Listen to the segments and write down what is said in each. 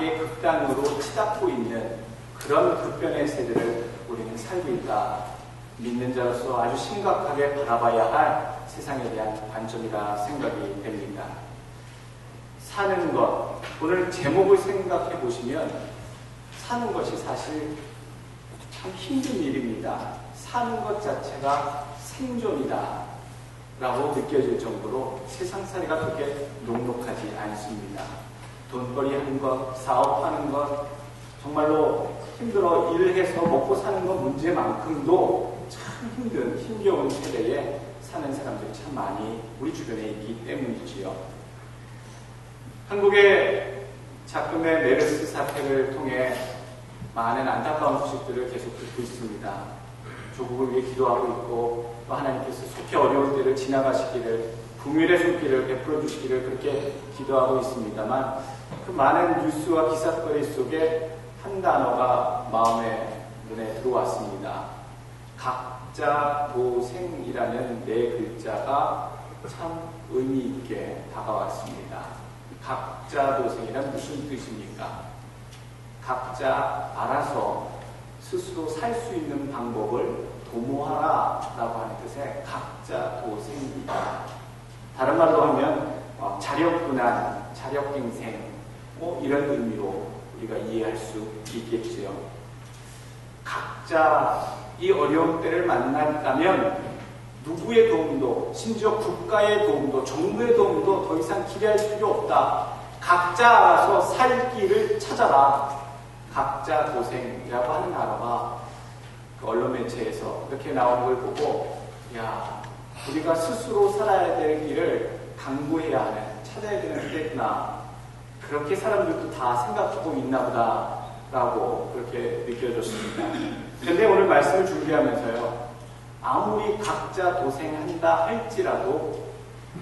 악의 극단으로 치닫고 있는 그런 극변의 세대를 우리는 살고 있다. 믿는 자로서 아주 심각하게 바라봐야 할 세상에 대한 관점이라 생각이 됩니다. 사는 것, 오늘 제목을 생각해 보시면 사는 것이 사실 참 힘든 일입니다. 사는 것 자체가 생존이다 라고 느껴질 정도로 세상살이가 그렇게 녹록하지 않습니다. 돈벌이 하는 것, 사업하는 것, 정말로 힘들어 일해서 먹고 사는 것 문제만큼도 참 힘겨운 세대에 사는 사람들이 참 많이 우리 주변에 있기 때문이지요. 한국의 작금의 메르스 사태를 통해 많은 안타까운 소식들을 계속 듣고 있습니다. 조국을 위해 기도하고 있고 또 하나님께서 속히 어려운 때를 지나가시기를 긍휼의 손길을 베풀어 주시기를 그렇게 기도하고 있습니다만 그 많은 뉴스와 기사거리 속에 한 단어가 마음에 눈에 들어왔습니다. 각자도생이라는 네 글자가 참 의미 있게 다가왔습니다. 각자도생이란 무슨 뜻입니까? 각자 알아서 스스로 살 수 있는 방법을 도모하라 라고 하는 뜻의 각자도생입니다. 다른 말로 하면 자력분한, 자력갱생 이런 의미로 우리가 이해할 수 있겠지요. 각자 이 어려운 때를 만났다면 누구의 도움도, 심지어 국가의 도움도, 정부의 도움도 더 이상 기대할 필요 없다. 각자 알아서 살 길을 찾아라. 각자 도생이라고 하는 단어가 그 언론 매체에서 그렇게 나오는 걸 보고, 야, 우리가 스스로 살아야 될 길을 강구해야 하는, 찾아야 되는 때구나. 그렇게 사람들도 다 생각하고 있나 보다라고 그렇게 느껴졌습니다. 그런데 오늘 말씀을 준비하면서요, 아무리 각자 도생한다 할지라도,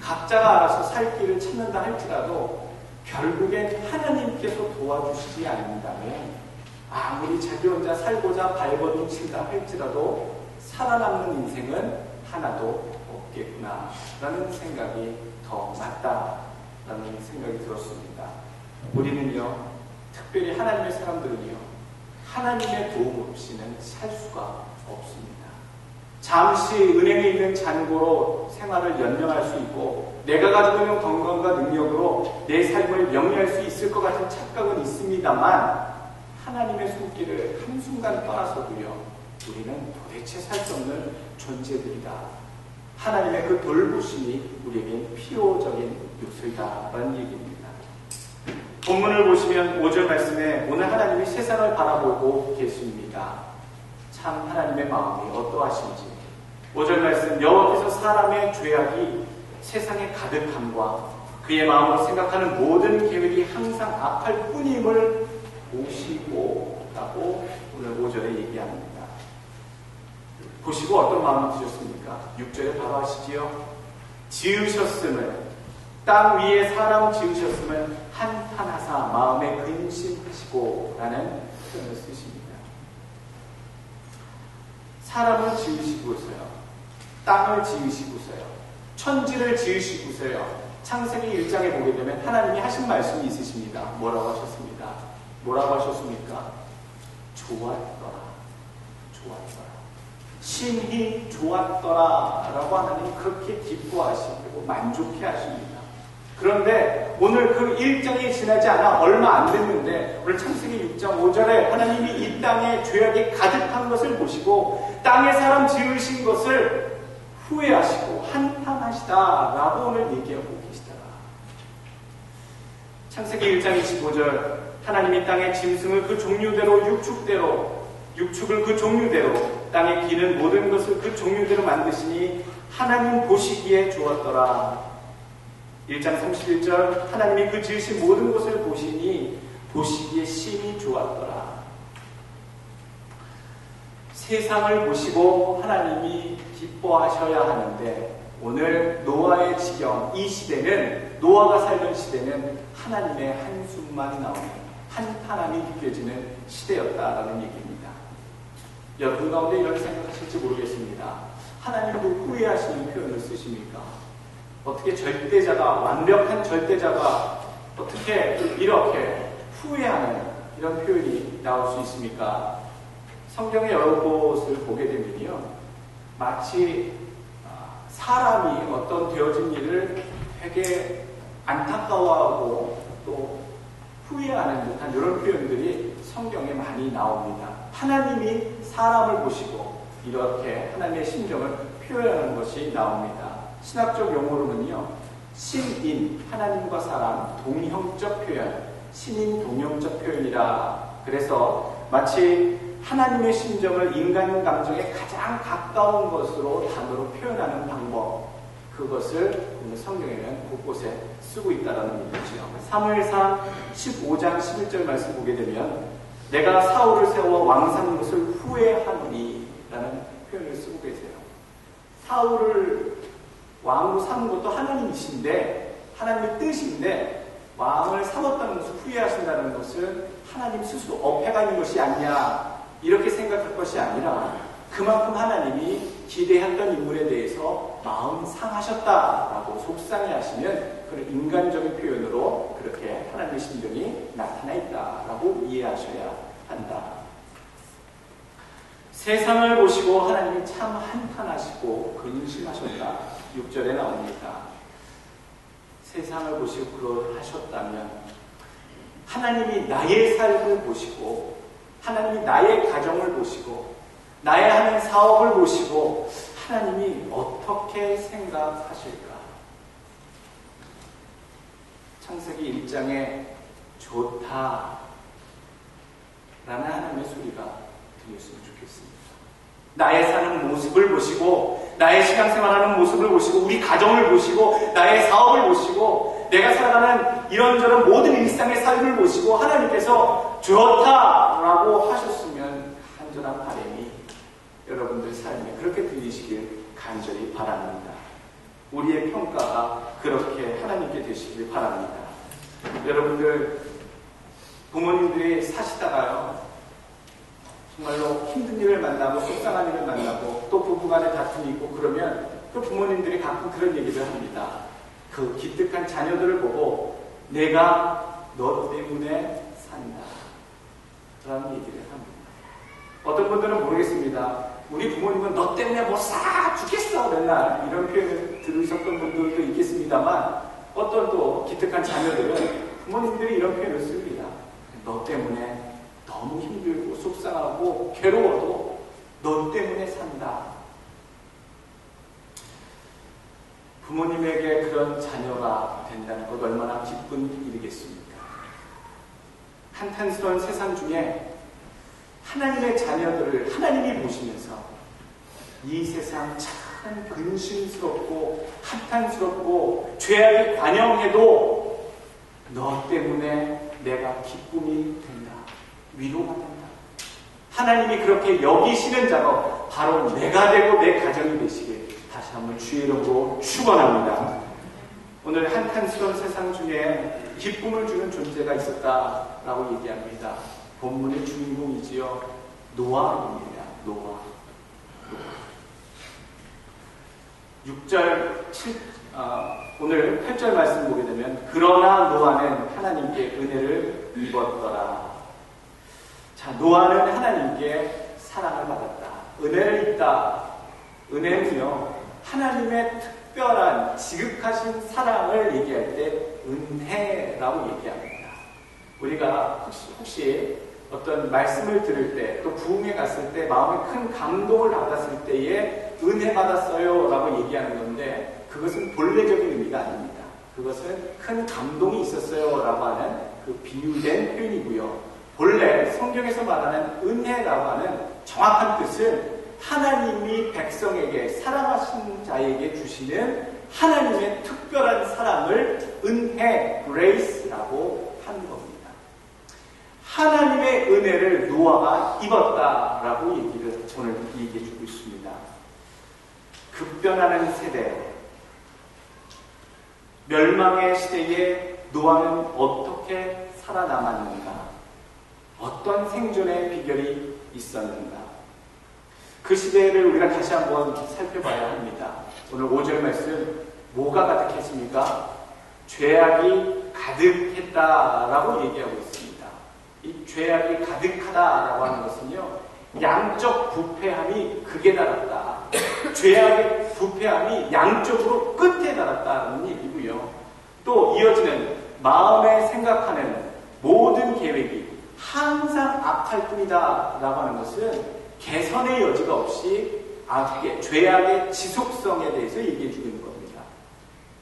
각자가 알아서 살 길을 찾는다 할지라도 결국엔 하나님께서 도와주시지 않는다면 아무리 자기 혼자 살고자 발버둥 친다 할지라도 살아남는 인생은 하나도 없겠구나 라는 생각이 더 맞다라는 생각이 들었습니다. 우리는요, 특별히 하나님의 사람들은요, 하나님의 도움 없이는 살 수가 없습니다. 잠시 은행에 있는 잔고로 생활을 연명할 수 있고 내가 가지고 있는 건강과 능력으로 내 삶을 영위할 수 있을 것 같은 착각은 있습니다만 하나님의 손길을 한순간 떠나서도요, 우리는 도대체 살 수 없는 존재들이다. 하나님의 그 돌보심이 우리에겐 필요적인 요소이다라는 얘기입니다. 본문을 보시면 5절 말씀에 오늘 하나님이 세상을 바라보고 계십니다. 참 하나님의 마음이 어떠하신지. 5절 말씀, 여호와께서 사람의 죄악이 세상에 가득함과 그의 마음으로 생각하는 모든 계획이 항상 악할 뿐임을 보시고 라고 오늘 5절에 얘기합니다. 보시고 어떤 마음이 드셨습니까? 6절에 바로 하시지요. 지으셨음을, 땅 위에 사람 지으셨음을 한탄하사 마음에 근심하시고 라는 표현을 쓰십니다. 사람을 지으시고서요, 땅을 지으시고서요, 천지를 지으시고서요, 창세기 1장에 보게 되면 하나님이 하신 말씀이 있으십니다. 뭐라고 하셨습니다? 뭐라고 하셨습니까? 좋았더라. 좋았더라. 심히 좋았더라 라고 하나님이 그렇게 기뻐하시고 만족해 하십니다. 그런데 오늘 그 1장이 지나지 않아 얼마 안 됐는데 오늘 창세기 6장 5절에 하나님이 이 땅에 죄악이 가득한 것을 보시고 땅에 사람 지으신 것을 후회하시고 한탄하시다 라고 오늘 얘기하고 계시더라. 창세기 1장 25절, 하나님이 땅의 짐승을 그 종류대로 육축을 그 종류대로 땅에 기는 모든 것을 그 종류대로 만드시니 하나님 보시기에 좋았더라. 1장 31절, 하나님이 그 지으신 모든 것을 보시니 보시기에 심히 좋았더라. 세상을 보시고 하나님이 기뻐하셔야 하는데 오늘 노아의 지경, 이 시대는, 노아가 살던 시대는 하나님의 한숨만 나오는, 한탄함이 느껴지는 시대였다라는 얘기입니다. 여러분 가운데 이런 생각하실지 모르겠습니다. 하나님도 후회하시는 표현을 쓰십니까? 어떻게 절대자가, 완벽한 절대자가 어떻게 이렇게 후회하는 이런 표현이 나올 수 있습니까? 성경의 여러 곳을 보게 되면요, 마치 사람이 어떤 되어진 일을 되게 안타까워하고 또 후회하는 듯한 이런 표현들이 성경에 많이 나옵니다. 하나님이 사람을 보시고 이렇게 하나님의 심정을 표현하는 것이 나옵니다. 신학적 용어로는요, 신인, 하나님과 사람, 동형적 표현, 신인 동형적 표현이라. 그래서 마치 하나님의 심정을 인간 감정에 가장 가까운 것으로 단어로 표현하는 방법, 그것을 성경에는 곳곳에 쓰고 있다는 얘기죠. 사무엘상 15장 11절 말씀 보게 되면 내가 사울을 세워 왕 삼는 것을 후회하노니 라는 표현을 쓰고 계세요. 사울을 왕으로 삼은 것도 하나님이신데, 하나님의 뜻인데 왕을 삼았다는 것을 후회하신다는 것은 하나님 스스로 어폐가 있는 것이 아니냐 이렇게 생각할 것이 아니라 그만큼 하나님이 기대했던 인물에 대해서 마음 상하셨다라고 속상해하시는 그런 인간적인 표현으로 그렇게 하나님의 심정이 나타나 있다라고 이해하셔야 한다. 세상을 보시고 하나님이 참 한탄하시고 근심하셨다. 6절에 나옵니다. 세상을 보시고 그러하셨다면 하나님이 나의 삶을 보시고 하나님이 나의 가정을 보시고 나의 하는 사업을 보시고 하나님이 어떻게 생각하실까? 창세기 1장에 좋다 라는 하나님의 소리가 들렸으면 좋겠습니다. 나의 사는 모습을 보시고 나의 신앙생활하는 모습을 보시고 우리 가정을 보시고 나의 사업을 보시고 내가 살아가는 이런저런 모든 일상의 삶을 보시고 하나님께서 좋다라고 하셨으면 간절한 바람이 여러분들 삶에 그렇게 들리시길 간절히 바랍니다. 우리의 평가가 그렇게 하나님께 되시길 바랍니다. 여러분들 부모님들이 사시다가요 정말로 힘든 일을 만나고 속상한 일을 만나고 또 부부간에 다툼이 있고 그러면 그 부모님들이 가끔 그런 얘기를 합니다. 그 기특한 자녀들을 보고 내가 너 때문에 산다 라는 얘기를 합니다. 어떤 분들은 모르겠습니다. 우리 부모님은 너 때문에 뭐 싹 죽겠어 맨날 이런 표현을 들으셨던 분들도 있겠습니다만 어떤 또 기특한 자녀들은 부모님들이 이런 표현을 씁니다. 너 때문에 너무 힘들고 속상하고 괴로워도 너 때문에 산다. 부모님에게 그런 자녀가 된다는 것 얼마나 기쁜 일이겠습니까? 한탄스러운 세상 중에 하나님의 자녀들을 하나님이 보시면서 이 세상 참 근심스럽고 한탄스럽고 죄악이 관영해도 너 때문에 내가 기쁨이 된다. 위로가 된다. 하나님이 그렇게 여기시는 자가 바로 내가 되고 내 가정이 되시길 다시 한번 주의 이름으로 축원합니다. 오늘 한탄스러운 세상 중에 기쁨을 주는 존재가 있었다라고 얘기합니다. 본문의 주인공이지요. 노아입니다. 노아. 6절, 오늘 8절 말씀 보게 되면 그러나 노아는 하나님께 은혜를 입었더라. 자, 노아는 하나님께 사랑을 받았다. 은혜를 입다. 은혜는요, 하나님의 특별한 지극하신 사랑을 얘기할 때 은혜라고 얘기합니다. 우리가 혹시 어떤 말씀을 들을 때 또 부흥에 갔을 때 마음에 큰 감동을 받았을 때에 은혜 받았어요 라고 얘기하는 건데 그것은 본래적인 의미가 아닙니다. 그것은 큰 감동이 있었어요 라고 하는 그 비유된 표현이고요. 본래 성경에서 말하는 은혜라고 하는 정확한 뜻은 하나님이 백성에게 사랑하신 자에게 주시는 하나님의 특별한 사랑을 은혜, grace라고 하는 겁니다. 하나님의 은혜를 노아가 입었다라고 얘기를 오늘 얘기해 주고 있습니다. 급변하는 세대, 멸망의 시대에 노아는 어떻게 살아남았는가? 어떤 생존의 비결이 있었는가? 그 시대를 우리가 다시 한번 살펴봐야 합니다. 오늘 5절 말씀 뭐가 가득했습니까? 죄악이 가득했다라고 얘기하고 있습니다. 이 죄악이 가득하다라고 하는 것은요, 양적 부패함이 극에 달았다. 죄악의 부패함이 양쪽으로 끝에 달았다는 얘기고요. 또 이어지는 마음에 생각하는 모든 계획이 항상 악할 뿐이다 라고 하는 것은 개선의 여지가 없이 악의, 죄악의 지속성에 대해서 얘기해 주고 있는 겁니다.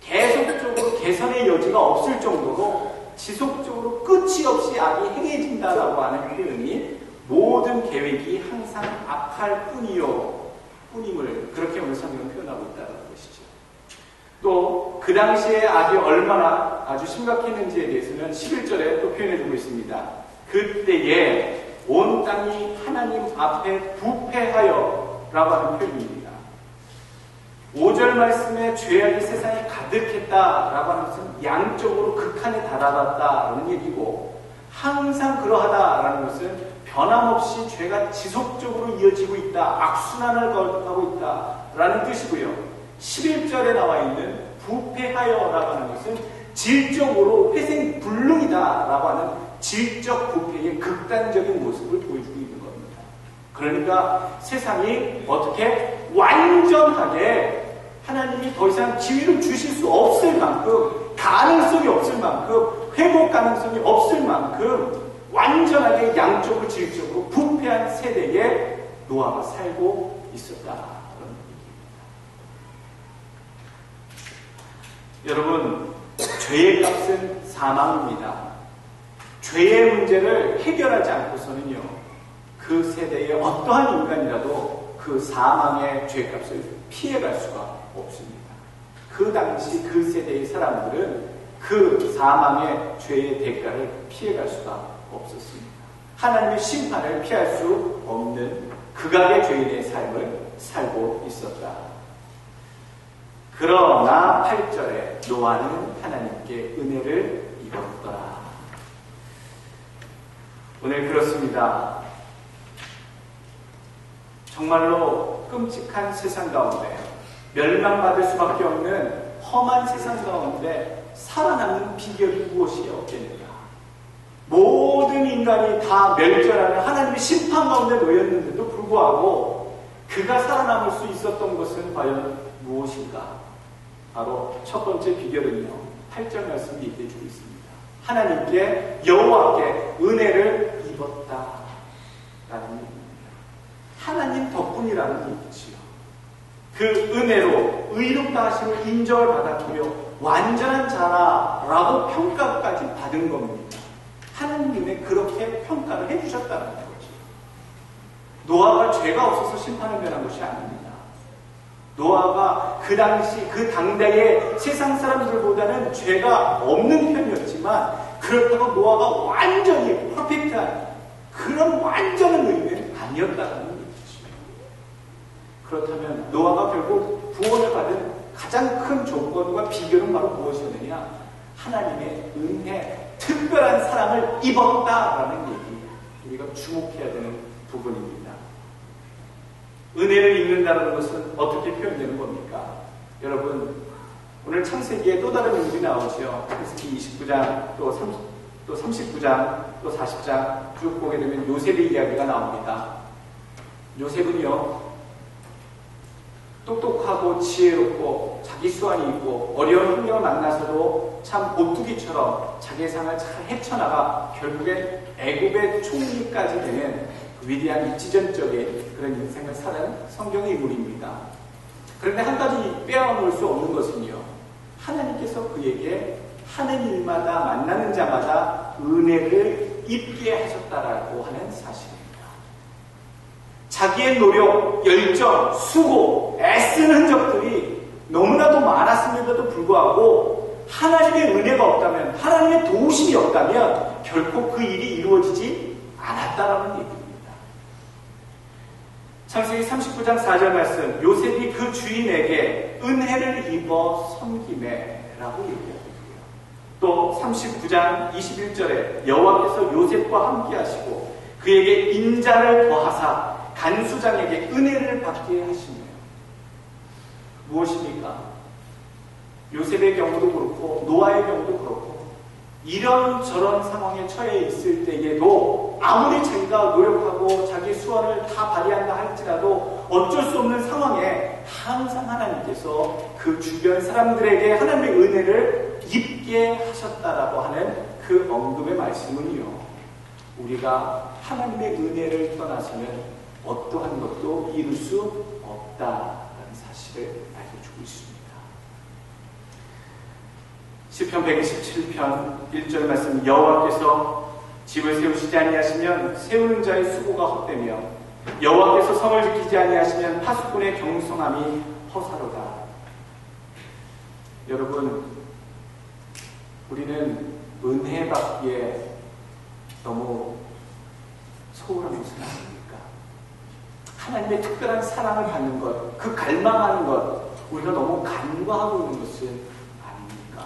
계속적으로 개선의 여지가 없을 정도로 지속적으로 끝이 없이 악이 행해진다라고 하는 표현이 모든 계획이 항상 악할 뿐임을 그렇게 오늘 성경은 표현하고 있다는 것이죠. 또 그 당시에 악이 얼마나 아주 심각했는지에 대해서는 11절에 또 표현해주고 있습니다. 그때에 온 땅이 하나님 앞에 부패하여 라고 하는 표현입니다. 5절 말씀에 죄악이 세상에 가득했다라고 하는 것은 양쪽으로 극한에 달아났다라는 얘기고, 항상 그러하다라는 것은 변함없이 죄가 지속적으로 이어지고 있다, 악순환을 거듭하고 있다라는 뜻이고요. 11절에 나와 있는 부패하여라고 하는 것은 질적으로 회생불능이다라고 하는 질적 부패의 극단적인 모습을 보여주고 있는 겁니다. 그러니까 세상이 어떻게 완전하게 하나님이 더 이상 기회를 주실 수 없을 만큼, 가능성이 없을 만큼, 회복 가능성이 없을 만큼 완전하게 양쪽으로 질적으로 부패한 세대에 노아가 살고 있었다. 여러분, 죄의 값은 사망입니다. 죄의 문제를 해결하지 않고서는요, 그 세대의 어떠한 인간이라도 그 사망의 죄값을 피해갈 수가 없습니다. 그 당시 그 세대의 사람들은 그 사망의 죄의 대가를 피해갈 수가 없었습니다. 하나님의 심판을 피할 수 없는 극악의 죄인의 삶을 살고 있었다. 그러나 8절에 노아는 하나님께 은혜를 입었더라. 오늘 그렇습니다. 정말로 끔찍한 세상 가운데, 멸망받을 수밖에 없는 험한 세상 가운데 살아남는 비결이 무엇이 없겠는가? 모든 인간이 다 멸절하는 하나님의 심판 가운데 놓였는데도 불구하고 그가 살아남을 수 있었던 것은 과연 무엇인가? 바로 첫 번째 비결은요, 8절 말씀이 얘기해 주고 있습니다. 하나님께, 여호와께 은혜를 입었다 라는 얘기입니다. 하나님 덕분이라는 얘기지요. 그 은혜로 의롭다 하심을 인정을 받았고요, 완전한 자라라고 평가까지 받은 겁니다. 하나님이 그렇게 평가를 해주셨다는 거죠. 노아가 죄가 없어서 심판을 면한 것이 아닙니다. 노아가 그 당시, 그 당대의 세상 사람들보다는 죄가 없는 편이었지만, 그렇다고 노아가 완전히 퍼펙트한 그런 완전한 의미는 아니었다는 얘기죠. 그렇다면 노아가 결국 구원을 받은 가장 큰 조건과 비결은 바로 무엇이었느냐? 하나님의 은혜, 특별한 사랑을 입었다라는 얘기, 우리가 주목해야 되는 부분입니다. 은혜를 입는다는 것은 어떻게 표현되는 겁니까? 여러분, 오늘 창세기에 또 다른 인물이 나오죠. 창세기 29장, 또 39장, 또 40장 쭉 보게 되면 요셉의 이야기가 나옵니다. 요셉은요, 똑똑하고 지혜롭고 자기 수완이 있고 어려운 환경을 만나서도 참 오뚜기처럼 자기의 상을 잘 헤쳐나가 결국엔 애굽의 총리까지 되는 위대한 입지전적인 그런 인생을 사는 성경의 인물입니다. 그런데 한 가지 빼어놓을 수 없는 것은요, 하나님께서 그에게 하는 일마다 만나는 자마다 은혜를 입게 하셨다라고 하는 사실입니다. 자기의 노력, 열정, 수고, 애쓴 흔적들이 너무나도 많았음에도 불구하고 하나님의 은혜가 없다면, 하나님의 도우심이 없다면 결코 그 일이 이루어지지 않았다라는 얘기입니다. 창세기 39장 4절 말씀, 요셉이 그 주인에게 은혜를 입어 섬기매라고 얘기합니다. 또 39장 21절에 여호와께서 요셉과 함께 하시고 그에게 인자를 더하사 간수장에게 은혜를 받게 하시며. 무엇입니까? 요셉의 경우도 그렇고 노아의 경우도 그렇고 이런저런 상황에 처해 있을 때에도 아무리 자기가 노력하고 자기 수완을 다 발휘한다 할지라도 어쩔 수 없는 상황에 항상 하나님께서 그 주변 사람들에게 하나님의 은혜를 입게 하셨다라고 하는 그 언급의 말씀은요, 우리가 하나님의 은혜를 떠나서는 어떠한 것도 이룰 수 없다라는 사실을 알려주고 있습니다. 시편 127편 1절 말씀, 여호와께서 집을 세우시지 아니하시면 세우는 자의 수고가 헛되며 여호와께서 성을 지키지 아니하시면 파수꾼의 경성함이 허사로다. 여러분, 우리는 은혜 받기에 너무 소홀한 것은 아닙니까? 하나님의 특별한 사랑을 받는 것, 그 갈망하는 것, 우리가 너무 간과하고 있는 것은 아닙니까?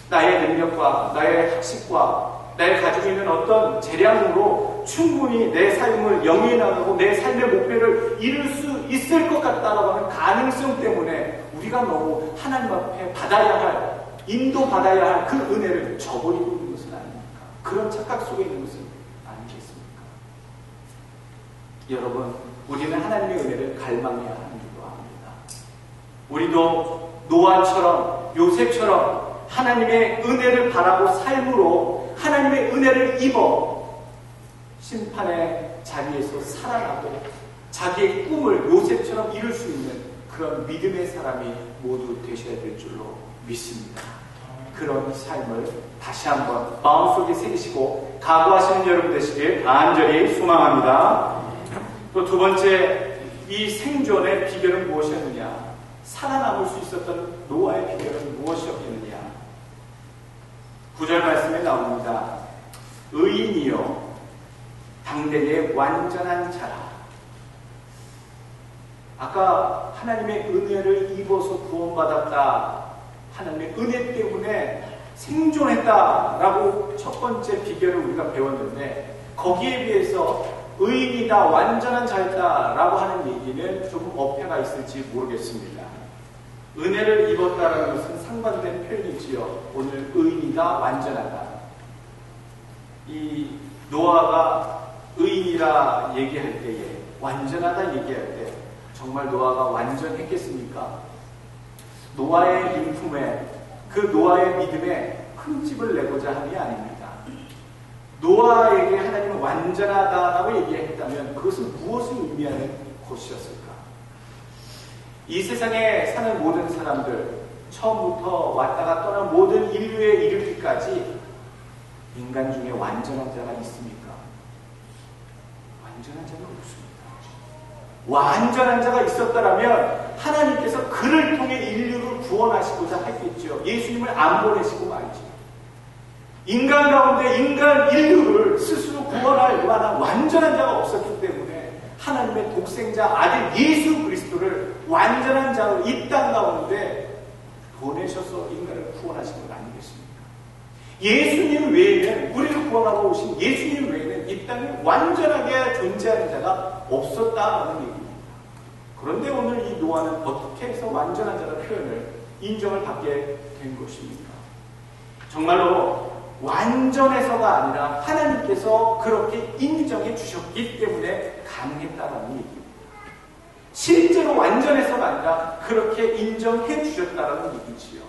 나의 능력과 나의 학식과 나의 가지고 있는 어떤 재량으로 충분히 내 삶을 영위해 나가고 내 삶의 목표를 이룰 수 있을 것 같다라고 하는 가능성 때문에 우리가 너무 하나님 앞에 받아야 할, 인도받아야 할 그 은혜를 저버리고 있는 것은 아닙니까? 그런 착각 속에 있는 것은 아니겠습니까? 여러분, 우리는 하나님의 은혜를 갈망해야 하는 줄로 압니다. 우리도 노아처럼, 요셉처럼 하나님의 은혜를 바라고 삶으로 하나님의 은혜를 입어 심판의 자리에서 살아나고 자기의 꿈을 요셉처럼 이룰 수 있는 그런 믿음의 사람이 모두 되셔야 될 줄로 믿습니다. 그런 삶을 다시 한번 마음속에 새기시고 각오하시는 여러분 되시길 간절히 소망합니다. 또 두 번째, 이 생존의 비결은 무엇이었느냐? 살아남을 수 있었던 노아의 비결은 무엇이었겠느냐? 9절 말씀에 나옵니다. 의인이요 당대의 완전한 자라. 아까 하나님의 은혜를 입어서 구원받았다, 하나님의 은혜 때문에 생존했다라고 첫 번째 비결을 우리가 배웠는데, 거기에 비해서 의인이다, 완전한 자였다라고 하는 얘기는 조금 어폐가 있을지 모르겠습니다. 은혜를 입었다라는 것은 상반된 표현이지요. 오늘 의인이다, 완전하다. 이 노아가 의인이라 얘기할 때에, 완전하다 얘기할 때 정말 노아가 완전했겠습니까? 노아의 인품에, 그 노아의 믿음에 흠집을 내고자 함이 아닙니다. 노아에게 하나님은 완전하다라고 얘기했다면 그것은 무엇을 의미하는 것이었을까? 이 세상에 사는 모든 사람들, 처음부터 왔다가 떠난 모든 인류에 이르기까지 인간 중에 완전한 자가 있습니까? 완전한 자가 없습니다. 완전한 자가 있었다라면 하나님께서 그를 통해 인류를 구원하시고자 했겠죠. 예수님을 안 보내시고 말이죠. 인간 가운데 인간 인류를 스스로 구원할 만한 완전한 자가 없었기 때문에 하나님의 독생자 아들 예수 그리스도를 완전한 자로 이 땅 가운데 보내셔서 인간을 구원하신 건 아니겠습니까? 예수님 외에는, 우리를 구원하러 오신 예수님 외에는 이 땅에 완전하게 존재하는 자가 없었다는 얘기입니다. 그런데 오늘 이 노아는 어떻게 해서 완전한 자라는 표현을 인정을 받게 된 것입니까? 정말로 완전해서가 아니라 하나님께서 그렇게 인정해 주셨기 때문에 가능했다는 얘기입니다. 실제로 완전해서가 아니라 그렇게 인정해 주셨다는 얘기지요.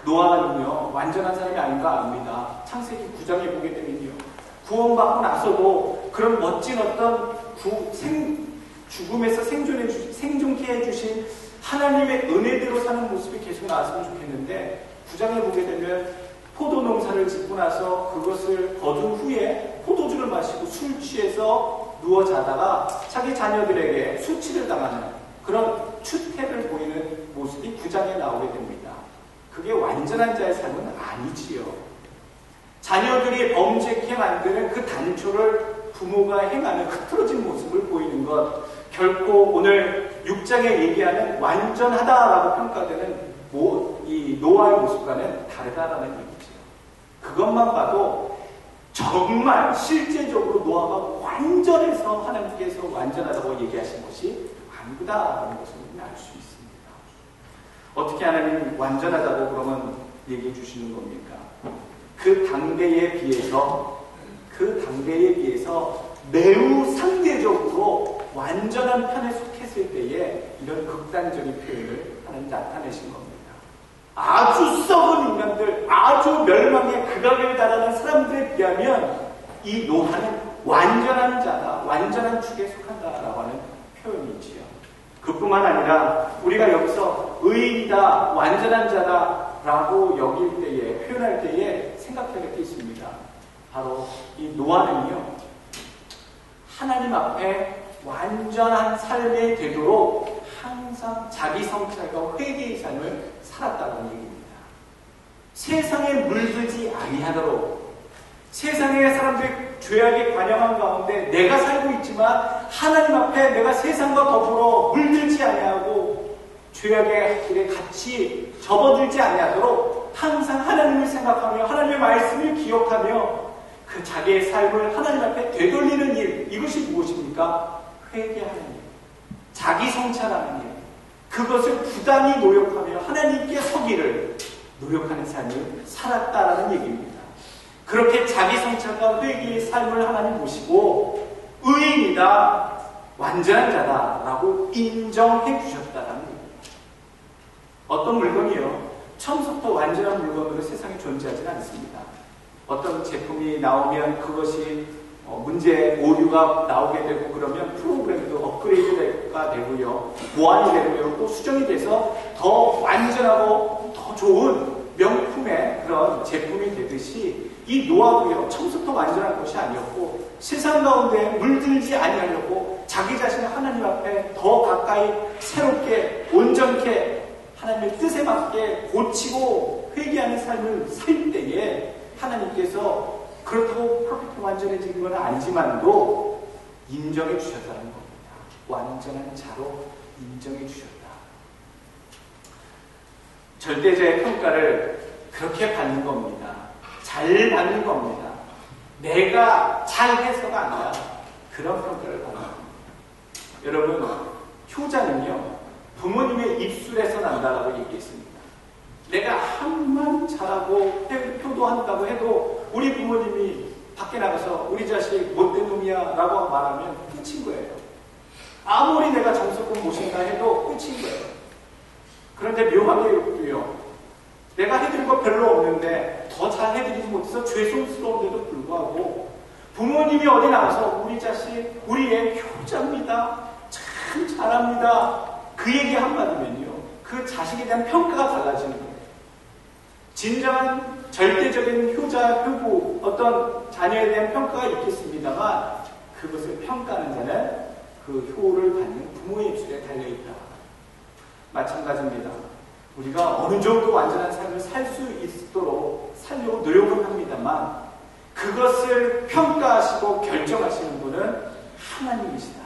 노아는요, 완전한 사람이 아닌가 압니다. 창세기 9장에 보게 되면요, 구원받고 나서도 그런 멋진 어떤 죽음에서 생존케 해주신 하나님의 은혜대로 사는 모습이 계속 나왔으면 좋겠는데, 9장에 보게 되면 포도 농사를 짓고 나서 그것을 거둔 후에 포도주를 마시고 술 취해서 누워 자다가 자기 자녀들에게 수치를 당하는 그런 추태를 보이는 모습이 9장에 나오게 됩니다. 그게 완전한 자의 삶은 아니지요. 자녀들이 범죄케 만드는 그 단초를 부모가 행하는 흐트러진 모습을 보이는 것, 결코 오늘 6장에 얘기하는 완전하다라고 평가되는 이 노아의 모습과는 다르다라는 얘기죠. 그것만 봐도 정말 실제적으로 노아가 완전해서 하나님께서 완전하다고 얘기하신 것이 아니다라는 것을 알 수 있습니다. 어떻게 하나님 완전하다고 그러면 얘기해 주시는 겁니까? 그 당대에 비해서 매우 상대적으로 완전한 편에 속했을 때에 이런 극단적인 표현을 하나님 나타내신 겁니다. 아주 썩은 인간들, 아주 멸망의 극악을 달하는 사람들에 비하면 이 노아는 완전한 자다, 완전한 축에 속한다라고 하는 표현이지요. 그뿐만 아니라 우리가 여기서 의인이다, 완전한 자다라고 여길 때에, 표현할 때에 생각해야 될 게 있습니다. 바로 이 노아는요, 하나님 앞에 완전한 삶이 되도록 항상 자기 성찰과 회개의 삶을 살았다는 얘기입니다. 세상에 물들지 아니하도록, 세상의 사람들이 죄악에 관영한 가운데 내가 살고 있지만 하나님 앞에 내가 세상과 더불어 물들지 아니하고 죄악의 길에 같이 접어들지 아니하도록 항상 하나님을 생각하며 하나님의 말씀을 기억하며 그 자기의 삶을 하나님 앞에 되돌리는 일, 이것이 무엇입니까? 회개하는 일, 자기 성찰하는 일, 그것을 부단히 노력하며 하나님께 서기를 노력하는 삶을 살았다라는 얘기입니다. 그렇게 자기 성찰과 회개의 삶을 하나님 보시고 의인이다, 완전한 자다라고 인정해 주셨다라는 얘기입니다. 어떤 물건이요, 처음부터 완전한 물건으로 세상에 존재하지는 않습니다. 어떤 제품이 나오면 그것이 문제, 오류가 나오게 되고 그러면 프로그램도 업그레이드가 되고요, 보완이 되고요, 또 수정이 돼서 더 완전하고 더 좋은 명품의 그런 제품이 되듯이 이 노아도요, 처음부터 완전한 것이 아니었고 세상 가운데 물들지 아니하려고 자기 자신을 하나님 앞에 더 가까이 새롭게 온전케 하나님의 뜻에 맞게 고치고 회개하는 삶을 살 때에 하나님께서 그렇다고 퍼펙트 완전해진 건 아니지만도 인정해 주셨다는 겁니다. 완전한 자로 인정해 주셨다. 절대자의 평가를 그렇게 받는 겁니다. 잘 받는 겁니다. 내가 잘해서가 아니라 그런 평가를 받는 겁니다. 여러분, 효자는요, 부모님의 입술에서 난다라고 얘기했습니다. 내가 한만 잘하고 효도한다고 해도 우리 부모님이 밖에 나가서 우리 자식 못된 놈이야 라고 말하면 끝인 거예요. 아무리 내가 정석권 모신다 해도 끝인 거예요. 그런데 묘하게도요, 내가 해드릴 거 별로 없는데 더 잘 해드리지 못해서 죄송스러운데도 불구하고 부모님이 어디 나가서 우리 자식, 우리 애 효자입니다, 참 잘합니다, 그 얘기 한마디면요, 그 자식에 대한 평가가 달라지는 거예요. 진정한 절대적인 효자, 효부, 어떤 자녀에 대한 평가가 있겠습니다만 그것을 평가하는 자는 그 효를 받는 부모의 입술에 달려있다. 마찬가지입니다. 우리가 어느 정도 완전한 삶을 살 수 있도록 살려고 노력은 합니다만 그것을 평가하시고 결정하시는 분은 하나님이시다.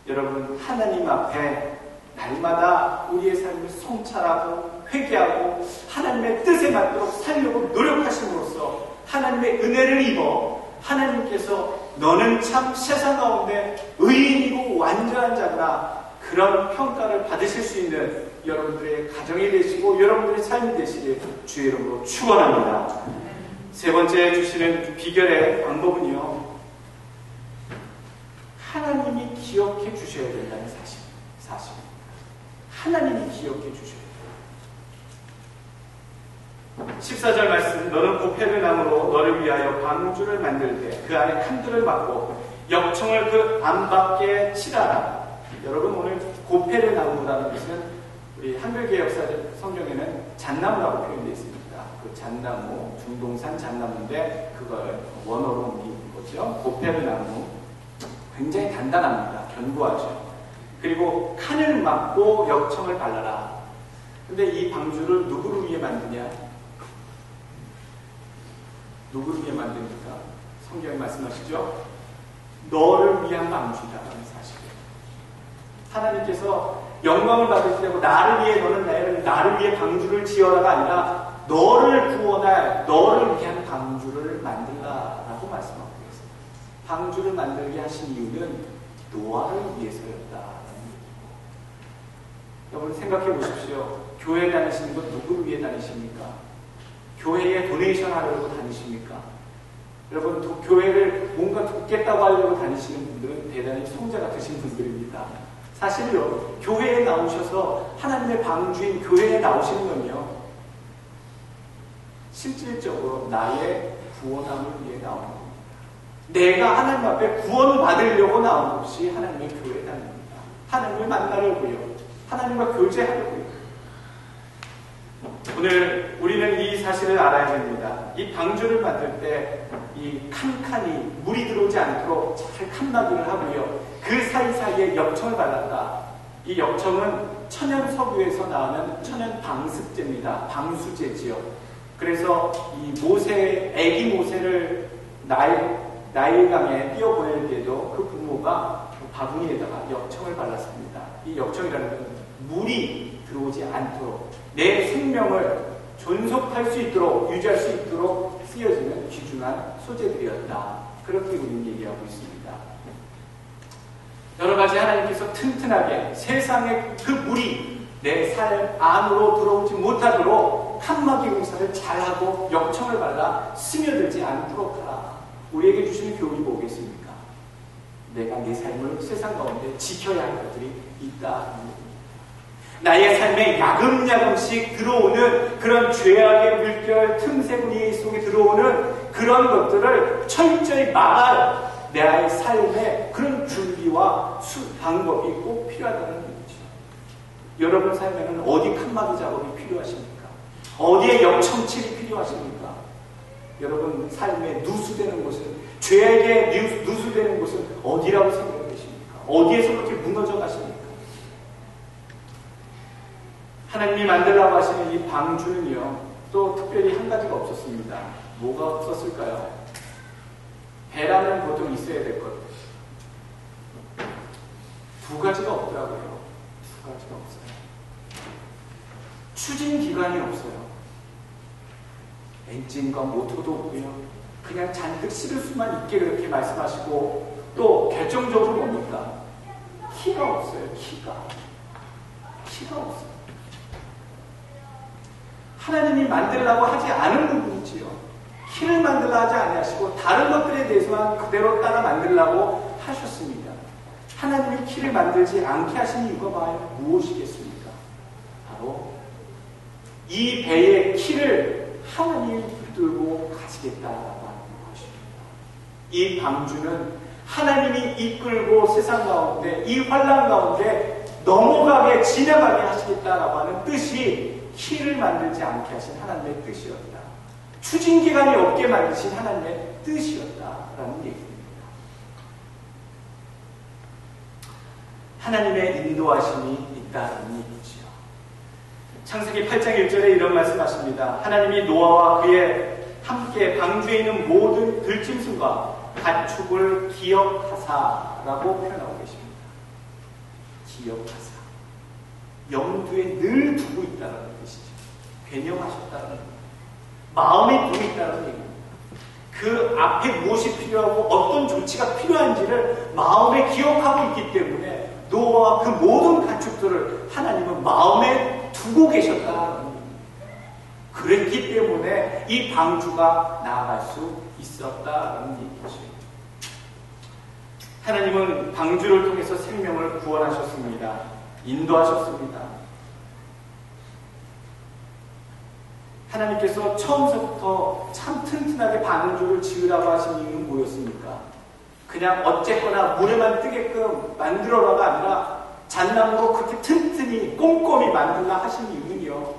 여러분, 하나님 앞에 날마다 우리의 삶을 성찰하고 회개하고 하나님의 뜻에 맞도록 살려고 노력하심으로써 하나님의 은혜를 입어 하나님께서 너는 참 세상 가운데 의인이고 완전한 자구나, 그런 평가를 받으실 수 있는 여러분들의 가정이 되시고 여러분들의 삶이 되시길 주의 이름으로 축원합니다. 세 번째 주시는 비결의 방법은요, 하나님이 기억해 주셔야 된다는 사실입니다. 하나님이 기억해 주셔야 돼요. 14절 말씀, 너는 고페르 나무로 너를 위하여 방주를 만들되 그 안에 칸들을 막고 역청을 그 안밖에 치라라. 여러분, 오늘 고페르 나무라는 것은 우리 한글개역사 성경에는 잣나무라고 표현되어 있습니다. 그 잣나무, 중동산 잣나무인데 그걸 원어로 옮긴 거죠. 고페르 나무. 굉장히 단단합니다. 견고하죠. 그리고 칸을 막고 역청을 발라라. 근데 이 방주를 누구를 위해 만드냐? 누구를 위해 만듭니까? 성경에 말씀하시죠? 너를 위한 방주다라는 사실이에요. 하나님께서 영광을 받으시려고 나를 위해, 너는 나를 위해 방주를 지어라가 아니라 너를 구원할, 너를 위한 방주를 만들라라고 말씀하고 계십니다. 방주를 만들게 하신 이유는 노아를 위해서였다. 여러분 생각해 보십시오. 교회 다니시는 건 누구를 위해 다니십니까? 교회에 도네이션 하려고 다니십니까? 여러분 교회를 뭔가 돕겠다고 하려고 다니시는 분들은 대단히 성자 같으신 분들입니다. 사실요, 교회에 나오셔서 하나님의 방주인 교회에 나오시는 건요, 실질적으로 나의 구원함을 위해 나오는 겁니다. 내가 하나님 앞에 구원을 받으려고 나온 것이 하나님의 교회에 다닙니다. 하나님을 만나려고요, 하나님과 교제하려고요. 오늘 우리는 이 사실을 알아야 됩니다. 이 방주를 만들 때 이 칸칸이 물이 들어오지 않도록 잘 칸막이를 하고요, 그 사이사이에 역청을 발랐다. 이 역청은 천연 석유에서 나오는 천연 방습제입니다. 방수제지요. 그래서 이 애기 모세를 나일강에 띄어보낼 때도 그 부모가 바구니에다가 역청을 발랐습니다. 이 역청이라는 것은 물이 들어오지 않도록 내 생명을 존속할 수 있도록, 유지할 수 있도록 쓰여지는 귀중한 소재들이었다. 그렇게 우리는 얘기하고 있습니다. 여러 가지 하나님께서 튼튼하게 세상의 그 물이 내 삶 안으로 들어오지 못하도록 칸막이 공사를 잘하고 역청을 발라 스며들지 않도록 하라. 우리에게 주시는 교훈이 뭐겠습니까? 내가 내 삶을 세상 가운데 지켜야 할 것들이 있다. 나의 삶에 야금야금씩 들어오는 그런 죄악의 물결, 틈새 분위기 속에 들어오는 그런 것들을 철저히 막아야 나의 삶에 그런 준비와 방법이 꼭 필요하다는 얘기죠. 여러분 삶에는 어디 칸막이 작업이 필요하십니까? 어디에 역청칠이 필요하십니까? 여러분 삶에 누수되는 곳은, 죄에게 누수되는 곳은 어디라고 생각하고 계십니까? 어디에서 그렇게 무너져 가십니까? 하나님이 만들라고 하시는 이 방주는요, 또 특별히 한 가지가 없었습니다. 뭐가 없었을까요? 배라는 보통 있어야 될 것. 두 가지가 없더라고요. 두 가지가 없어요. 추진 기관이 없어요. 엔진과 모터도 없고요. 그냥 잔뜩 실을 수만 있게 그렇게 말씀하시고, 또 결정적으로 뭡니까? 키가 없어요. 키가 없어요. 하나님이 만들라고 하지 않은 부분이지요. 키를 만들라 하지 아니하시고 다른 것들에 대해서만 그대로 따라 만들라고 하셨습니다. 하나님이 키를 만들지 않게 하신 이유가 과연 무엇이겠습니까? 바로 이 배의 키를 하나님이 붙들고 가시겠다라고 하는 것입니다. 이 방주는 하나님이 이끌고 세상 가운데, 이 환난 가운데 넘어가게, 지나가게 하시겠다라고 하는 뜻이 키를 만들지 않게 하신 하나님의 뜻이었다. 추진기간이 없게 만드신 하나님의 뜻이었다라는 얘기입니다. 하나님의 인도하심이 있다는 얘기지요. 창세기 8장 1절에 이런 말씀하십니다. 하나님이 노아와 그의 함께 방주에 있는 모든 들짐승과 가축을 기억하사라고 표현하고 계십니다. 기억하사. 염두에 늘 두고 있다는 뜻이죠. 괴념하셨다는 얘기입니다. 마음에 두고 있다는 얘기입니다. 그 앞에 무엇이 필요하고 어떤 조치가 필요한지를 마음에 기억하고 있기 때문에 노아와 그 모든 가축들을 하나님은 마음에 두고 계셨다는 얘기입니다. 그랬기 때문에 이 방주가 나아갈 수 있었다는 얘기죠. 하나님은 방주를 통해서 생명을 구원하셨습니다. 인도하셨습니다. 하나님께서 처음부터 참 튼튼하게 방주를 지으라고 하신 이유는 뭐였습니까? 그냥 어쨌거나 물에만 뜨게끔 만들어라가 아니라 잣나무로 그렇게 튼튼히 꼼꼼히 만들라 하신 이유는요,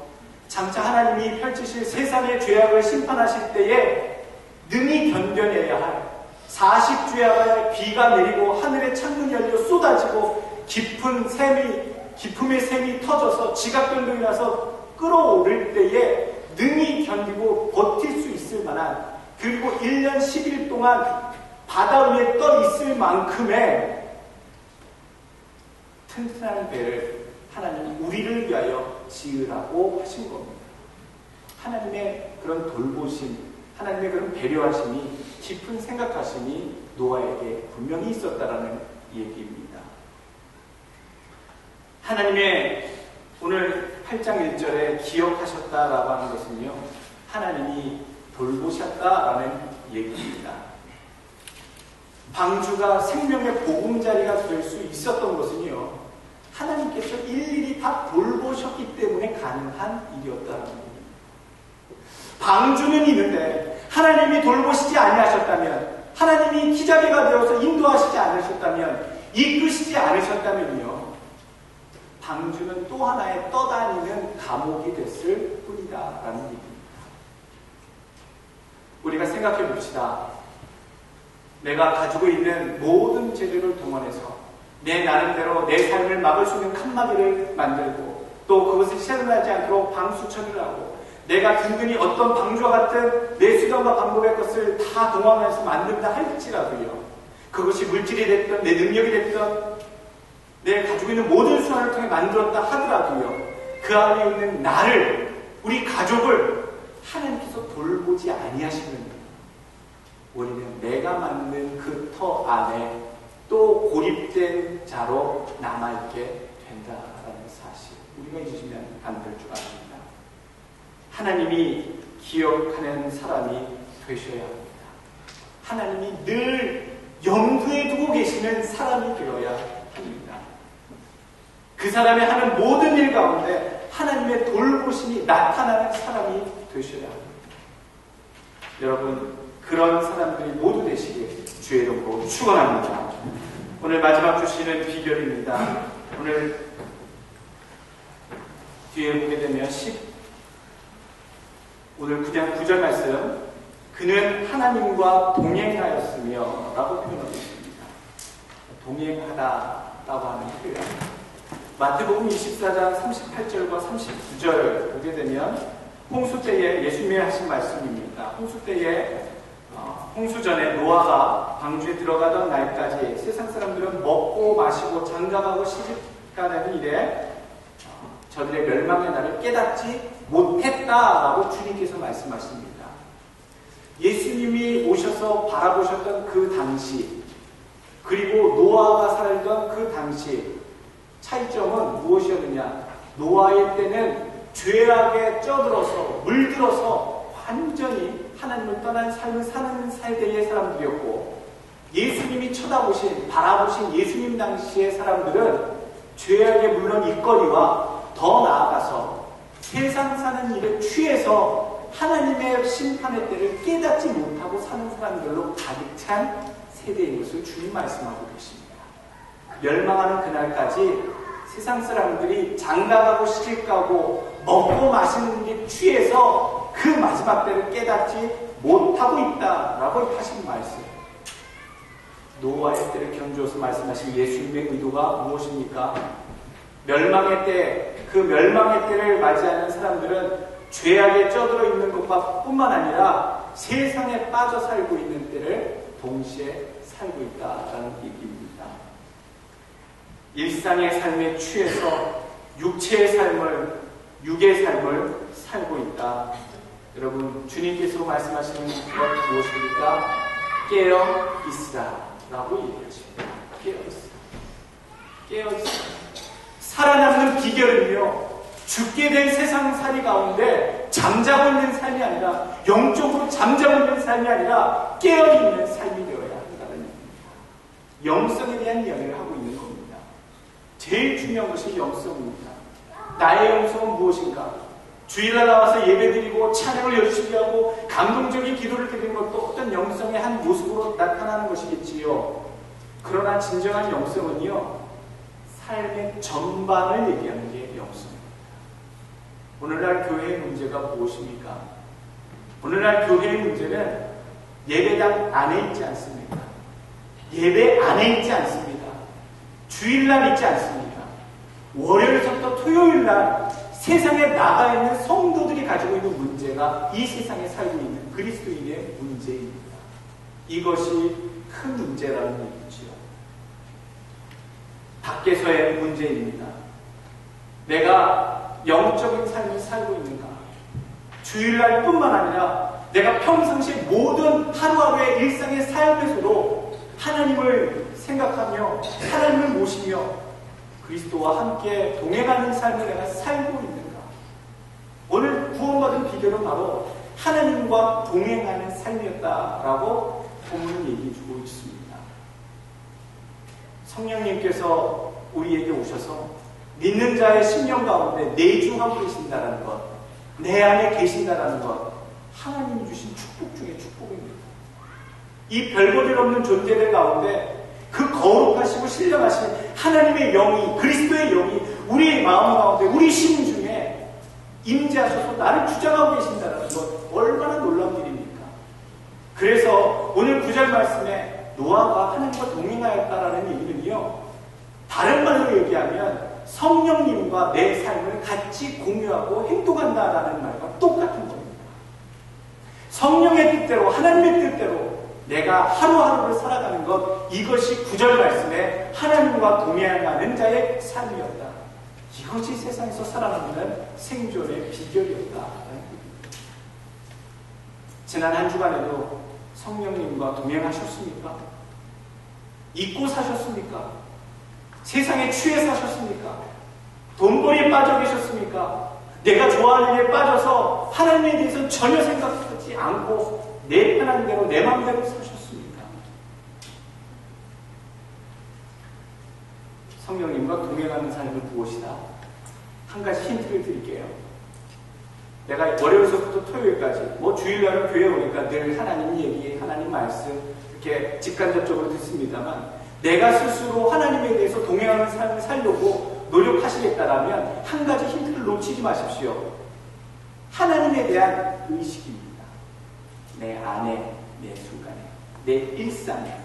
장차 하나님이 펼치실 세상의 죄악을 심판하실 때에 능히 견뎌내야 할 40주야가 비가 내리고 하늘의 창문이 열려 쏟아지고 깊음의 샘이 터져서 지각변동이 나서 끌어오를 때에 능히 견디고 버틸 수 있을 만한, 그리고 1년 10일 동안 바다 위에 떠 있을 만큼의 튼튼한 배를 하나님이 우리를 위하여 지으라고 하신 겁니다. 하나님의 그런 돌보심, 하나님의 그런 배려하심이, 깊은 생각하심이 노아에게 분명히 있었다라는 얘기입니다. 하나님의 오늘 8장 1절에 기억하셨다라고 하는 것은요, 하나님이 돌보셨다라는 얘기입니다. 방주가 생명의 보금자리가 될 수 있었던 것은요, 하나님께서 일일이 다 돌보셨기 때문에 가능한 일이었다는 겁니다. 방주는 있는데 하나님이 돌보시지 아니하셨다면, 하나님이 기자비가 되어서 인도하시지 않으셨다면, 이끄시지 않으셨다면요, 방주는 또 하나의 떠다니는 감옥이 됐을 뿐이다라는 얘기입니다. 우리가 생각해 봅시다. 내가 가지고 있는 모든 재료를 동원해서 내 나름대로 내 삶을 막을 수 있는 칸막이를 만들고, 또 그것을 실현하지 않도록 방수 처리를 하고, 내가 든든히 어떤 방주와 같은 내 수단과 방법의 것을 다 동원해서 만든다 할지라도요, 그것이 물질이 됐든 내 능력이 됐든 내가 가지고 있는 모든 수단을 통해 만들었다 하더라도요, 그 안에 있는 나를, 우리 가족을 하나님께서 돌보지 아니하시면 우리는 내가 만든 그 터 안에 또 고립된 자로 남아있게 된다라는 사실, 우리가 잊으시면 안 될 줄 압니다. 하나님이 기억하는 사람이 되셔야 합니다. 하나님이 늘 염두에 두고 계시는 사람이 되어야 합니다. 그 사람이 하는 모든 일 가운데 하나님의 돌보심이 나타나는 사람이 되셔야 합니다. 여러분, 그런 사람들이 모두 되시길 주의 이름으로 축원합니다. 오늘 마지막 주시는 비결입니다. 오늘 뒤에 보게 되면 오늘 9절 말씀, 그는 하나님과 동행하였으며 라고 표현하고 있습니다. 동행하다라고 하는 표현, 마태복음 24장 38절과 39절 보게 되면 홍수 때에 예수님이 하신 말씀입니다. 홍수 때에 홍수 전에 노아가 방주에 들어가던 날까지 세상 사람들은 먹고 마시고 장가가고 시집가는 일에 저들의 멸망의 날을 깨닫지 못했다라고 주님께서 말씀하십니다. 예수님이 오셔서 바라보셨던 그 당시, 그리고 노아가 살던 그 당시 차이점은 무엇이었느냐? 노아의 때는 죄악에 쪄들어서 물들어서 완전히 하나님을 떠난 삶을 사는 세대의 사람들이었고, 예수님이 쳐다보신, 바라보신 예수님 당시의 사람들은 죄악에 물론 입거리와 더 나아가서 세상 사는 일에 취해서 하나님의 심판의 때를 깨닫지 못하고 사는 사람들로 가득 찬 세대인 것을 주님 말씀하고 계십니다. 멸망하는 그날까지 세상 사람들이 장가가고 시집가고 먹고 마시는 일에 취해서 그 마지막 때를 깨닫지 못하고 있다라고 하신 말씀. 노아의 때를 견주어서 말씀하신 예수님의 의도가 무엇입니까? 멸망의 때, 그 멸망의 때를 맞이하는 사람들은 죄악에 쪄들어 있는 것과 뿐만 아니라 세상에 빠져 살고 있는 때를 동시에 살고 있다라는 얘기입니다. 일상의 삶에 취해서 육체의 삶을, 육의 삶을 살고 있다. 여러분, 주님께서 말씀하시는 것 무엇입니까? 깨어 있으라 라고 얘기하십니다. 깨어 있으라. 깨어 있으라. 살아남는 비결은요, 죽게 된 세상살이 가운데 잠자고 있는 삶이 아니라, 영적으로 잠자고 있는 삶이 아니라 깨어있는 삶이 되어야 한다는 얘기입니다. 영성에 대한 이야기를 하고 있는 겁니다. 제일 중요한 것이 영성입니다. 나의 영성은 무엇인가? 주일날 나와서 예배드리고 찬양을 열심히 하고 감동적인 기도를 드리는 것도 어떤 영성의 한 모습으로 나타나는 것이겠지요. 그러나 진정한 영성은요, 삶의 전반을 얘기하는 게 영성입니다. 오늘날 교회의 문제가 무엇입니까? 오늘날 교회의 문제는 예배당 안에 있지 않습니다. 예배 안에 있지 않습니다. 주일날 있지 않습니다. 월요일부터 토요일날 세상에 나가 있는 성도들이 가지고 있는 문제가 이 세상에 살고 있는 그리스도인의 문제입니다. 이것이 큰 문제라는 얘기지요. 밖에서의 문제입니다. 내가 영적인 삶을 살고 있는가? 주일날 뿐만 아니라 내가 평상시 모든 하루하루의 일상의 삶에서도 하나님을 생각하며 하나님을 모시며 그리스도와 함께 동행하는 삶을 내가 살고 있는가? 오늘 구원받은 비결은 바로 하나님과 동행하는 삶이었다라고 본문은 얘기해주고 있습니다. 성령님께서 우리에게 오셔서 믿는 자의 심령 가운데 내주하고 계신다는 것, 내 안에 계신다는 것, 하나님이 주신 축복 중에 축복입니다. 이 별볼일 없는 존재들 가운데 그 거룩하시고 신령하신 하나님의 영이, 그리스도의 영이 우리의 마음 가운데, 우리 심 중에 임재하셔서 나를 주장하고 계신다는 것, 얼마나 놀라운 일입니까? 그래서 오늘 9절 말씀에 노아가 하나님과 동행하였다라는 얘기는요, 다른 말로 얘기하면 성령님과 내 삶을 같이 공유하고 행동한다라는 말과 똑같은 겁니다. 성령의 뜻대로, 하나님의 뜻대로 내가 하루하루를 살아가는 것, 이것이 9절 말씀에 하나님과 동행하는 자의 삶이었다. 이것이 세상에서 살아남는 생존의 비결이었다. 지난 한 주간에도 성령님과 동행하셨습니까? 잊고 사셨습니까? 세상에 취해 사셨습니까? 돈벌이에 빠져 계셨습니까? 내가 좋아하는 일에 빠져서 하나님에 대해서 전혀 생각하지 않고 내 편한 대로, 내 마음대로 사셨습니까? 성령님과 동행하는 삶은 무엇이다? 한 가지 힌트를 드릴게요. 내가 월요일서부터 토요일까지, 주일날은 교회 오니까 늘 하나님 얘기, 하나님 말씀, 이렇게 직간접적으로 듣습니다만, 내가 스스로 하나님에 대해서 동행하는 삶을 살려고 노력하시겠다라면 한 가지 힌트를 놓치지 마십시오. 하나님에 대한 의식입니다. 내 안에, 내 순간에, 내 일상에,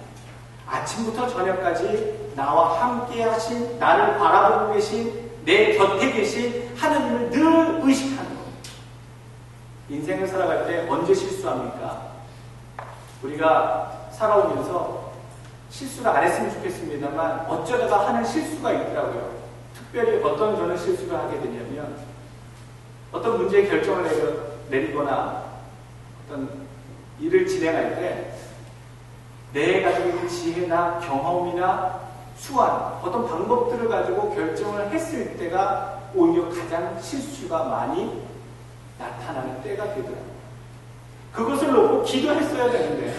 아침부터 저녁까지 나와 함께 하신, 나를 바라보고 계신, 내 곁에 계신 하나님을 늘 의식하는 겁니다. 인생을 살아갈 때 언제 실수합니까? 우리가 살아오면서 실수를 안 했으면 좋겠습니다만 어쩌다가 하는 실수가 있더라고요. 특별히 어떤 저는 실수를 하게 되냐면, 어떤 문제의 결정을 내리거나 어떤 일을 진행할 때 내 가지고 있는 지혜나 경험이나 수완, 어떤 방법들을 가지고 결정을 했을 때가 오히려 가장 실수가 많이 나타나는 때가 되더라고요. 그것을 놓고 기도했어야 되는데,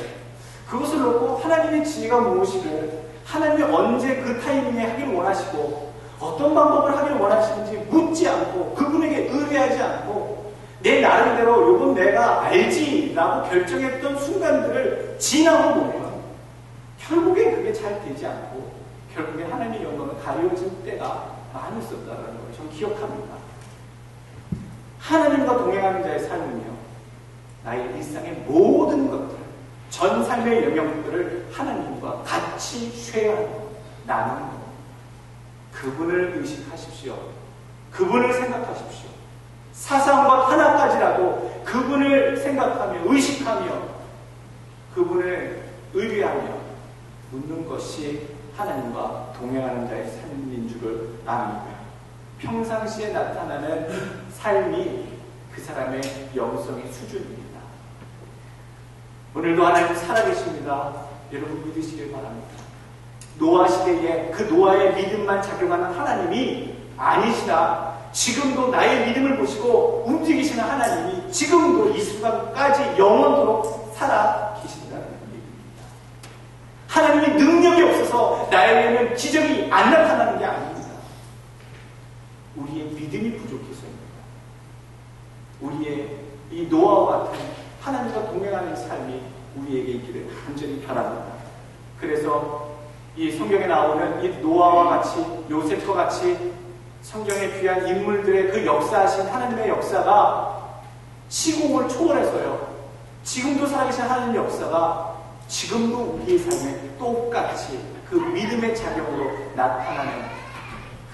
그것을 놓고 하나님의 지혜가 무엇이고, 하나님이 언제 그 타이밍에 하길 원하시고, 어떤 방법을 하길 원하시는지 묻지 않고, 그분에게 의뢰하지 않고, 내 나름대로 이건 내가 알지라고 결정했던 순간들을 지나고 보면 결국엔 그게 잘 되지 않고, 결국에 하나님의 영광을 가려진 때가 많이 있었다는 걸 전 기억합니다. 하나님과 동행하는 자의 삶은요, 나의 일상의 모든 것들, 전 삶의 영역들을 하나님과 같이 쉐어하는 것, 나누는 것. 그분을 의식하십시오. 그분을 생각하십시오. 사상과 하나까지라도 그분을 생각하며 의식하며 그분을 의뢰하며 묻는 것이 하나님과 동행하는 자의 삶인 줄을 압니다. 평상시에 나타나는 삶이 그 사람의 영성의 수준입니다. 오늘도 하나님 살아계십니다. 여러분 믿으시길 바랍니다. 노아 시대에 그 노아의 믿음만 작용하는 하나님이 아니시다. 지금도 나의 믿음을 보시고 움직이시는 하나님이 지금도 이 순간까지 영원토록 살아 계신다는 얘기입니다. 하나님의 능력이 없어서 나에게는 기적이 안 나타나는 게 아닙니다. 우리의 믿음이 부족해서입니다. 우리의 이 노아와 같은 하나님과 동행하는 삶이 우리에게 있기를 간절히 바랍니다. 그래서 이 성경에 나오는 이 노아와 같이, 요셉과 같이 성경에 귀한 인물들의 그 역사하신 하나님의 역사가 시공을 초월해서요, 지금도 살아계신 하나님의 역사가 지금도 우리의 삶에 똑같이 그 믿음의 작용으로 나타나는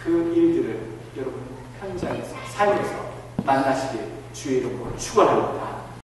그 일들을 여러분 현장에서, 삶에서 만나시길 주의 이름으로 축원합니다.